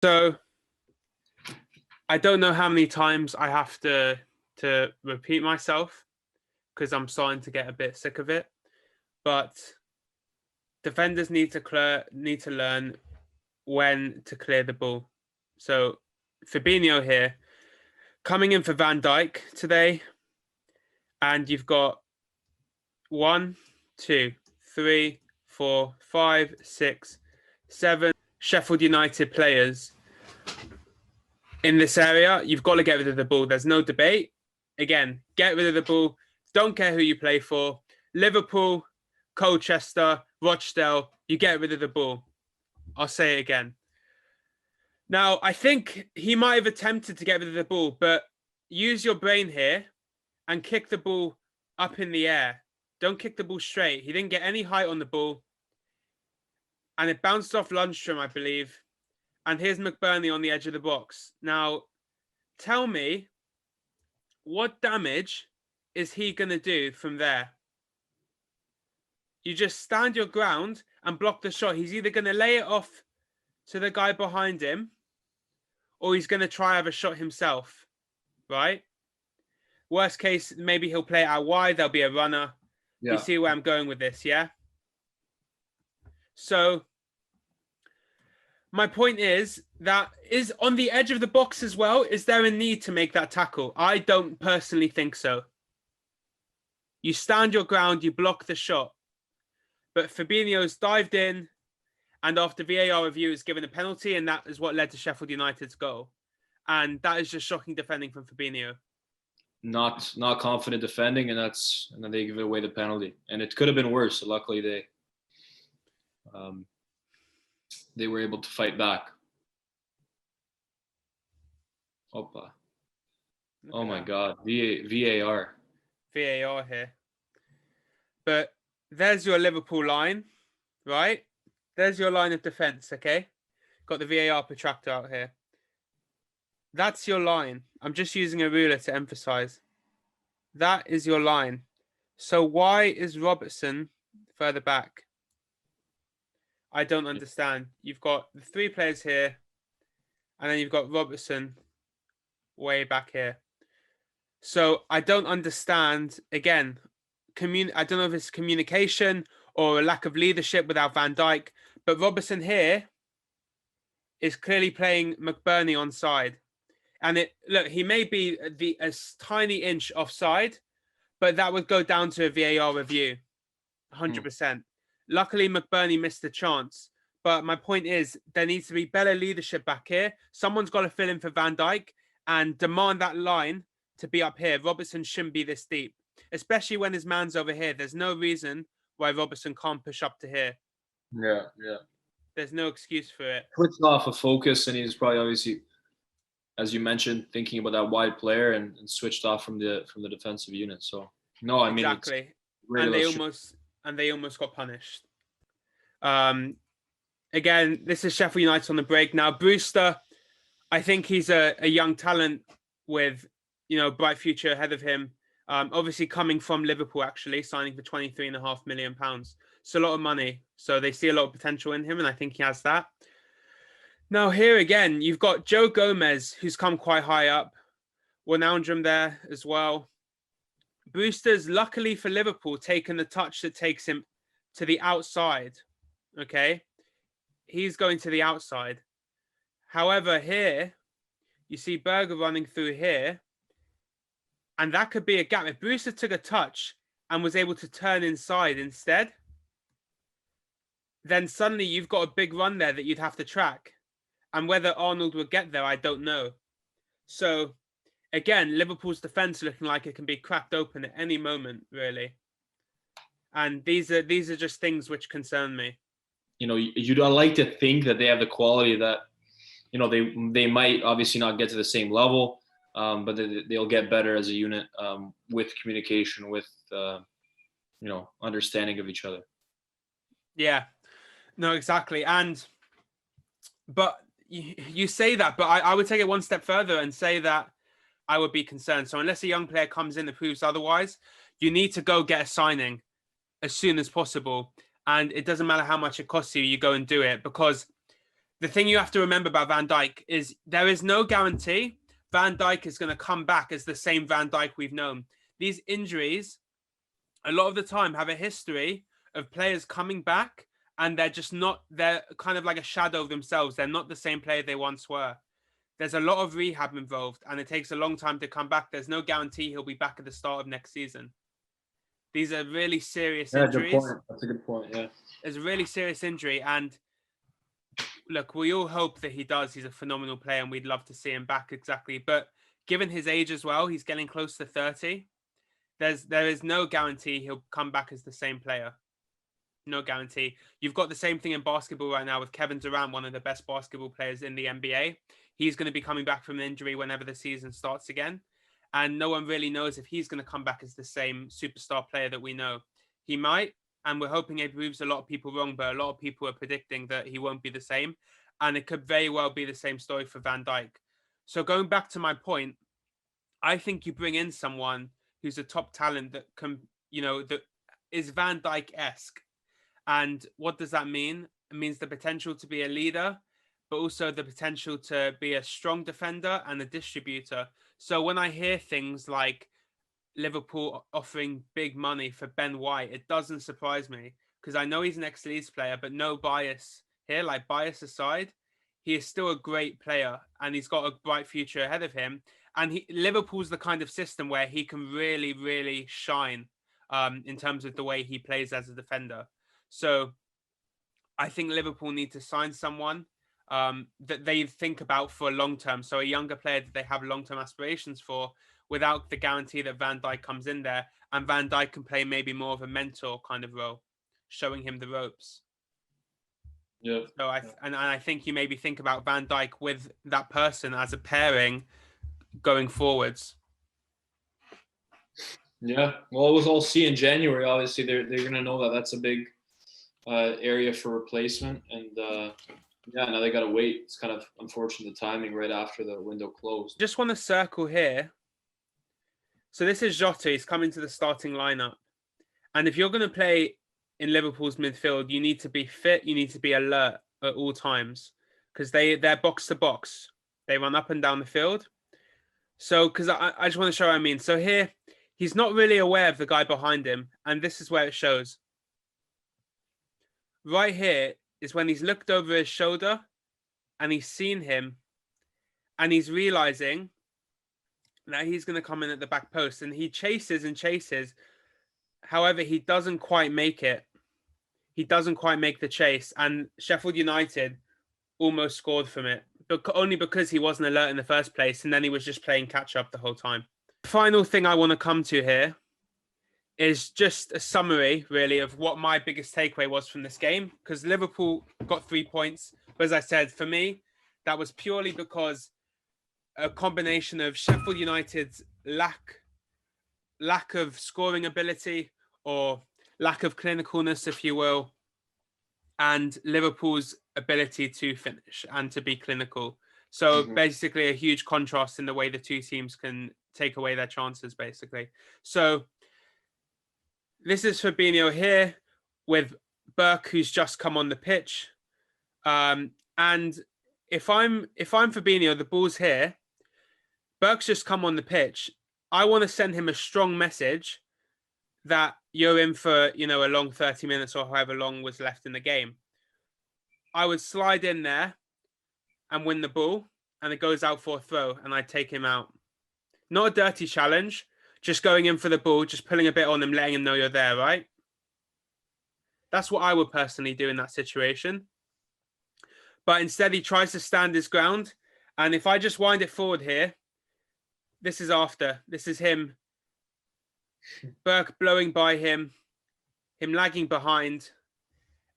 So I don't know how many times I have to repeat myself because I'm starting to get a bit sick of it. But defenders need to learn when to clear the ball. So Fabinho here coming in for Van Dijk today, and you've got 1, 2, 3, 4, 5, 6, 7 Sheffield United players in this area. You've got to get rid of the ball. There's no debate. Again, get rid of the ball. Don't care who you play for. Liverpool, Colchester, Rochdale, you get rid of the ball. I'll say it again. Now, I think he might have attempted to get rid of the ball, but use your brain here and kick the ball up in the air. Don't kick the ball straight. He didn't get any height on the ball. And it bounced off Lundstrom, I believe. And here's McBurney on the edge of the box. Now, tell me, what damage is he going to do from there? You just stand your ground and block the shot. He's either going to lay it off to the guy behind him, or he's going to try have a shot himself, right? Worst case, maybe he'll play it out wide. There'll be a runner. Yeah. You see where I'm going with this, yeah? So my point is that is on the edge of the box as well. Is there a need to make that tackle? I don't personally think so. You stand your ground, you block the shot. But Fabinho's dived in, and after VAR review is given a penalty, and that is what led to Sheffield United's goal. And that is just shocking defending from Fabinho. Not confident defending, and then they give away the penalty. And it could have been worse. So luckily they were able to fight back. Opa. Oh my God. VAR. VAR here. But there's your Liverpool line, right? There's your line of defense, okay? Got the VAR protractor out here. That's your line. I'm just using a ruler to emphasize. That is your line. So why is Robertson further back? I don't understand. You've got the 3 players here, and then you've got Robertson way back here. So I don't understand, again, I don't know if it's communication or a lack of leadership without Van Dijk, but Robertson here is clearly playing McBurney on side. And look, he may be a tiny inch offside, but that would go down to a VAR review, 100%. Luckily, McBurney missed the chance. But my point is, there needs to be better leadership back here. Someone's got to fill in for Van Dijk and demand that line to be up here. Robertson shouldn't be this deep, especially when his man's over here. There's no reason why Robertson can't push up to here. Yeah. There's no excuse for it. Puts off a focus, and he's probably obviously, as you mentioned, thinking about that wide player and switched off from the defensive unit. So no, I mean exactly, and they almost got punished. Again, this is Sheffield United on the break now. Brewster, I think he's a young talent with bright future ahead of him. Obviously coming from Liverpool, actually signing for £23.5 million. It's a lot of money, so they see a lot of potential in him, and I think he has that. Now here again, you've got Joe Gomez, who's come quite high up. Wijnaldum there as well. Brewster's, luckily for Liverpool, taken the touch that takes him to the outside. Okay? He's going to the outside. However, here, you see Berger running through here, and that could be a gap. If Brewster took a touch and was able to turn inside instead, then suddenly you've got a big run there that you'd have to track. And whether Arnold would get there, I don't know. So, again, Liverpool's defence looking like it can be cracked open at any moment, really. And these are just things which concern me. You don't like to think that they have the quality that, they might obviously not get to the same level, but they'll get better as a unit with communication, with, understanding of each other. Yeah, no, exactly. But you say that, but I would take it one step further and say that I would be concerned. So unless a young player comes in and proves otherwise, you need to go get a signing as soon as possible. And it doesn't matter how much it costs you, you go and do it, because the thing you have to remember about Van Dijk is there is no guarantee Van Dijk is going to come back as the same Van Dijk we've known. These injuries, a lot of the time, have a history of players coming back and they're just not, they're kind of like a shadow of themselves. They're not the same player they once were. There's a lot of rehab involved and it takes a long time to come back. There's no guarantee he'll be back at the start of next season. These are really serious injuries. Good point. That's a good point, yeah. It's a really serious injury. And look, we all hope that he does. He's a phenomenal player and we'd love to see him back exactly. But given his age as well, he's getting close to 30. There is no guarantee he'll come back as the same player. No guarantee. You've got the same thing in basketball right now with Kevin Durant, one of the best basketball players in the NBA. He's going to be coming back from an injury whenever the season starts again. And no one really knows if he's going to come back as the same superstar player that we know. He might, and we're hoping it proves a lot of people wrong, but a lot of people are predicting that he won't be the same. And it could very well be the same story for Van Dijk. So going back to my point, I think you bring in someone who's a top talent that can, that is Van Dijk-esque. And what does that mean? It means the potential to be a leader, but also the potential to be a strong defender and a distributor. So when I hear things like Liverpool offering big money for Ben White, it doesn't surprise me because I know he's an ex-Leeds player, but no bias here, like bias aside, he is still a great player and he's got a bright future ahead of him. And Liverpool's the kind of system where he can really, really shine in terms of the way he plays as a defender. So I think Liverpool need to sign someone that they think about for a long term. So a younger player that they have long-term aspirations for without the guarantee that Van Dijk comes in there and Van Dijk can play maybe more of a mentor kind of role, showing him the ropes. Yeah. So I think you maybe think about Van Dijk with that person as a pairing going forwards. Yeah. Well, we'll see in January. Obviously, they're going to know that that's a big area for replacement. And now they got to wait. It's kind of unfortunate the timing right after the window closed. Just want to circle here. So this is Jota. He's coming to the starting lineup. And if you're going to play in Liverpool's midfield, you need to be fit. You need to be alert at all times because they're box to box. They run up and down the field. So because I just want to show what I mean. So here, he's not really aware of the guy behind him. And this is where it shows. Right here is when he's looked over his shoulder and he's seen him and he's realizing that he's going to come in at the back post and he chases and chases. However, he doesn't quite make it. He doesn't quite make the chase. And Sheffield United almost scored from it, but only because he wasn't alert in the first place. And then he was just playing catch up the whole time. Final thing I want to come to here is just a summary, really, of what my biggest takeaway was from this game. Because Liverpool got 3 points. But as I said, for me, that was purely because a combination of Sheffield United's lack of scoring ability or lack of clinicalness, if you will, and Liverpool's ability to finish and to be clinical. So basically a huge contrast in the way the two teams can take away their chances, basically. So this is Fabinho here with Burke, who's just come on the pitch. And if I'm Fabinho, the ball's here. Burke's just come on the pitch. I want to send him a strong message that you're in for, a long 30 minutes or however long was left in the game. I would slide in there and win the ball, and it goes out for a throw, and I'd take him out. Not a dirty challenge, just going in for the ball, just pulling a bit on him, letting him know you're there, right? That's what I would personally do in that situation. But instead, he tries to stand his ground, and if I just wind it forward here, this is after. This is him. Burke blowing by him lagging behind,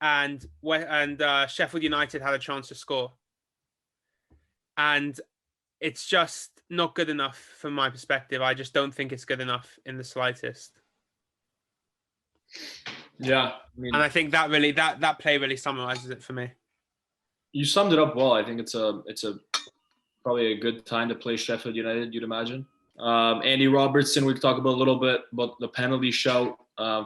and Sheffield United had a chance to score. And it's just not good enough from my perspective. I just don't think it's good enough in the slightest. Yeah. And I think that really that play really summarizes it for me. You summed it up well. I think it's a probably a good time to play Sheffield United, you'd imagine. Andy Robertson, we could talk about a little bit about the penalty shout.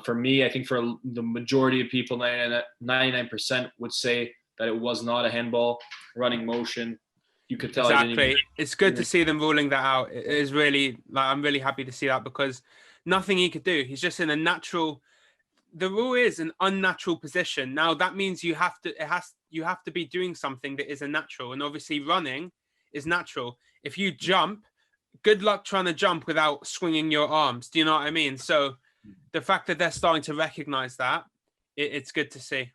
For me, I think for the majority of people, 99% would say that it was not a handball, running motion. You could tell. Exactly. It's good to see them ruling that out. It is really, like, I'm really happy to see that, because nothing he could do. He's just in a natural. The rule is an unnatural position. Now that means you have to be doing something that is a natural, and obviously running is natural. If you jump, good luck trying to jump without swinging your arms. Do you know what I mean? So the fact that they're starting to recognize that, it's good to see.